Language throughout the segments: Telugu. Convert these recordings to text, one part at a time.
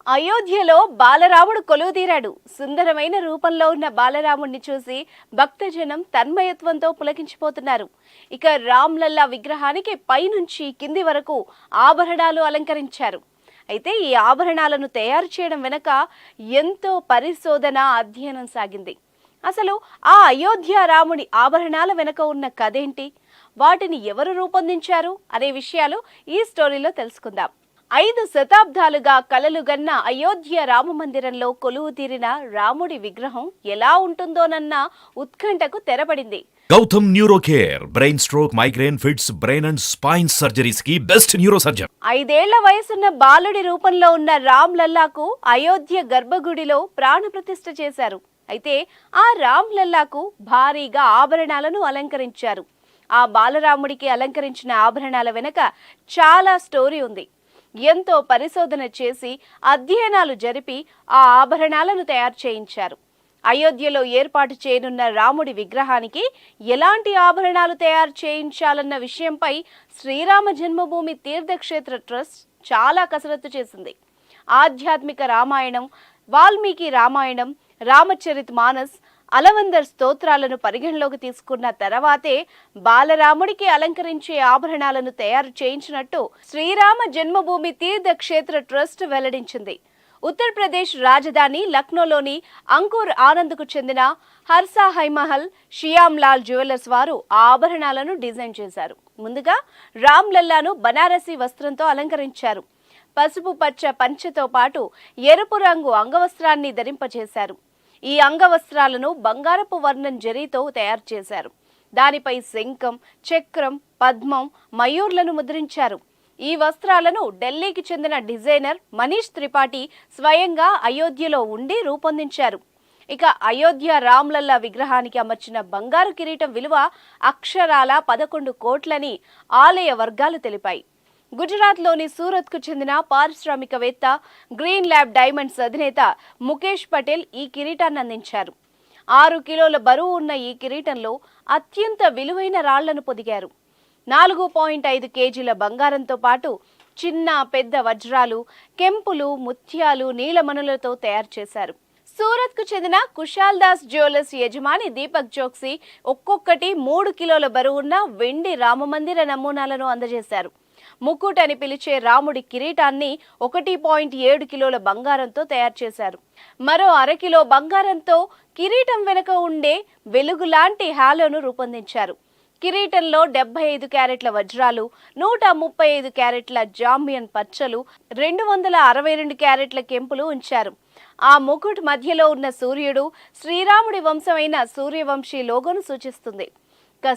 అయోధ్యలో బాలరాముడు కొలువుదీరాడు. సుందరమైన రూపంలో ఉన్న బాలరాముడిని చూసి భక్తజనం తన్మయత్వంతో పులకించిపోతున్నారు. ఇక రామ్లల్లా విగ్రహానికి పైనుంచి కింది వరకు ఆభరణాలు అలంకరించారు. అయితే ఈ ఆభరణాలను తయారు చేయడం వెనుక ఎంతో పరిశోధన, అధ్యయనం సాగింది. అసలు ఆ అయోధ్య రాముడి ఆభరణాల వెనుక ఉన్న కథేంటి, వాటిని ఎవరు రూపొందించారు అనే విషయాలు ఈ స్టోరీలో తెలుసుకుందాం. 5 శతాబ్దాలుగా కలలుగన్న అయోధ్య రామ మందిరంలో కొలువు తీరిన రాముడి విగ్రహం ఎలా ఉంటుందోనన్న ఉత్కంఠకు తెరపడింది. Gautam neuro care, brain stroke, migraine, fits, brain and spine surgeries కి బెస్ట్ న్యూరో సర్జన్. 5 ఏళ్ల వయసున్న బాలుడి రూపంలో ఉన్న రామ్ లల్లాకు అయోధ్య గర్భగుడిలో ప్రాణ ప్రతిష్ఠ చేశారు. అయితే ఆ రామ్ లల్లాకు భారీగా ఆభరణాలను అలంకరించారు. ఆ బాలరాముడికి అలంకరించిన ఆభరణాల వెనుక చాలా స్టోరీ ఉంది. ఎంతో పరిశోధన చేసి అధ్యయనాలు జరిపి ఆ ఆభరణాలను తయారు చేయించారు. అయోధ్యలో ఏర్పాటు చేయనున్న రాముడి విగ్రహానికి ఎలాంటి ఆభరణాలు తయారు చేయించాలన్న విషయంపై శ్రీరామ జన్మభూమి తీర్థక్షేత్ర ట్రస్ట్ చాలా కసరత్తు చేసింది. ఆధ్యాత్మిక రామాయణం, వాల్మీకి రామాయణం, రామచరిత్ మానస్, అలవందర్ స్తోత్రాలను పరిగణలోకి తీసుకున్న తర్వాతే బాలరాముడికి అలంకరించే ఆభరణాలను తయారు చేయించినట్టు శ్రీరామ జన్మభూమి తీర్థక్షేత్ర ట్రస్ట్ వెల్లడించింది. ఉత్తరప్రదేశ్ రాజధాని లక్నోలోని అంకుర్ ఆనంద్కు చెందిన హర్సా హైమహల్ షియామ్ లాల్ జ్యువెలర్స్ వారు ఆ ఆభరణాలను డిజైన్ చేశారు. ముందుగా రామ్ లల్లాను బనారసీ వస్త్రంతో అలంకరించారు. పసుపు పచ్చ పంచెతో పాటు ఎరుపు రంగు అంగవస్త్రాన్ని ధరింపచేశారు. ఈ అంగవస్త్రాలను బంగారపు వర్ణం జరీతో తయారు చేశారు. దానిపై శంఖం, చక్రం, పద్మం, మయూర్లను ముద్రించారు. ఈ వస్త్రాలను ఢిల్లీకి చెందిన డిజైనర్ మనీష్ త్రిపాఠి స్వయంగా అయోధ్యలో ఉండి రూపొందించారు. ఇక అయోధ్య రామ్లల్లా విగ్రహానికి అమర్చిన బంగారు కిరీటం విలువ అక్షరాల 11 కోట్లని ఆలయ వర్గాలు తెలిపాయి. గుజరాత్లోని సూరత్కు చెందిన పారిశ్రామికవేత్త, గ్రీన్ ల్యాబ్ డైమండ్స్ అధినేత ముఖేష్ పటేల్ ఈ కిరీటాన్ని అందించారు. 6 కిలోల బరువు ఉన్న ఈ కిరీటంలో అత్యంత విలువైన రాళ్లను పొదిగారు. 4.5 కేజీల బంగారంతో పాటు చిన్న పెద్ద వజ్రాలు, కెంపులు, ముత్యాలు, నీలమణులతో తయారు చేశారు. సూరత్కు చెందిన కుశాల్ దాస్ జ్యువెలర్స్ యజమాని దీపక్ జోక్సీ ఒక్కొక్కటి 3 కిలోల బరువున్న వెండి రామమందిర నమూనాలను అందజేశారు. ముకుట్ అని పిలిచే రాముడి కిరీటాన్ని 1.7 కిలోల బంగారంతో తయారు చేశారు. మరో 1/2 కిలో బంగారంతో కిరీటం వెనుక ఉండే వెలుగులాంటి హాలోను రూపొందించారు. కిరీటంలో 75 క్యారెట్ల వజ్రాలు, 135 క్యారెట్ల జాంబియన్ పచ్చలు, 262 క్యారెట్ల కెంపులు ఉంచారు. ఆ ముకుట్ మధ్యలో ఉన్న సూర్యుడు శ్రీరాముడి వంశమైన సూర్యవంశీ లోగోను సూచిస్తుంది.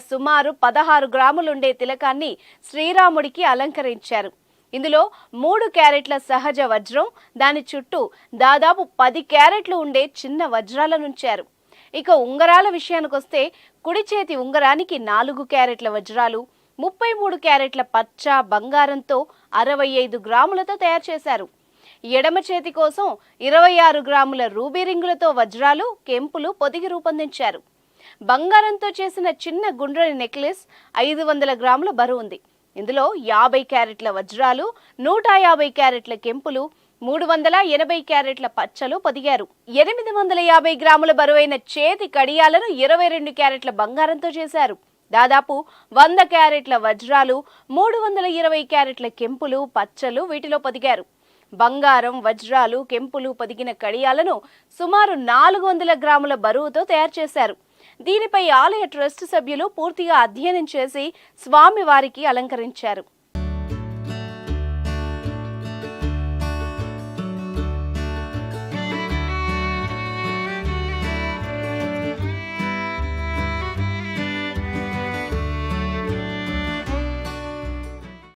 సుమారు 16 గ్రాములుండే తిలకాన్ని శ్రీరాముడికి అలంకరించారు. ఇందులో 3 క్యారెట్ల సహజ వజ్రం, దాని చుట్టూ దాదాపు 10 క్యారెట్లు ఉండే చిన్న వజ్రాలనుంచారు. ఇక ఉంగరాల విషయానికొస్తే కుడి చేతి ఉంగరానికి 4 క్యారెట్ల వజ్రాలు, 33 క్యారెట్ల పచ్చ బంగారంతో 65 గ్రాములతో తయారు చేశారు. ఎడమ చేతి కోసం 26 గ్రాముల రూబీ రింగులతో వజ్రాలు, కెంపులు పొదిగి రూపొందించారు. బంగారంతో చేసిన చిన్న గుండ్రని నెక్లెస్ 500 గ్రాముల బరువు ఉంది. ఇందులో 50 క్యారెట్ల వజ్రాలు, 150 క్యారెట్ల కెంపులు, 380 క్యారెట్ల పచ్చలు పొదిగారు. 850 గ్రాముల బరువైన చేతి కడియాలను 22 క్యారెట్ల బంగారంతో చేశారు. దాదాపు 100 క్యారెట్ల వజ్రాలు, 320 క్యారెట్ల కెంపులు, పచ్చలు వీటిలో పొదిగారు. బంగారం, వజ్రాలు, కెంపులు పొదిగిన కడియాలను సుమారు 400 గ్రాముల బరువుతో తయారు చేశారు. దీనిపై ఆలయ ట్రస్ట్ సభ్యులు పూర్తిగా అధ్యయనం చేసి స్వామివారికి అలంకరించారు.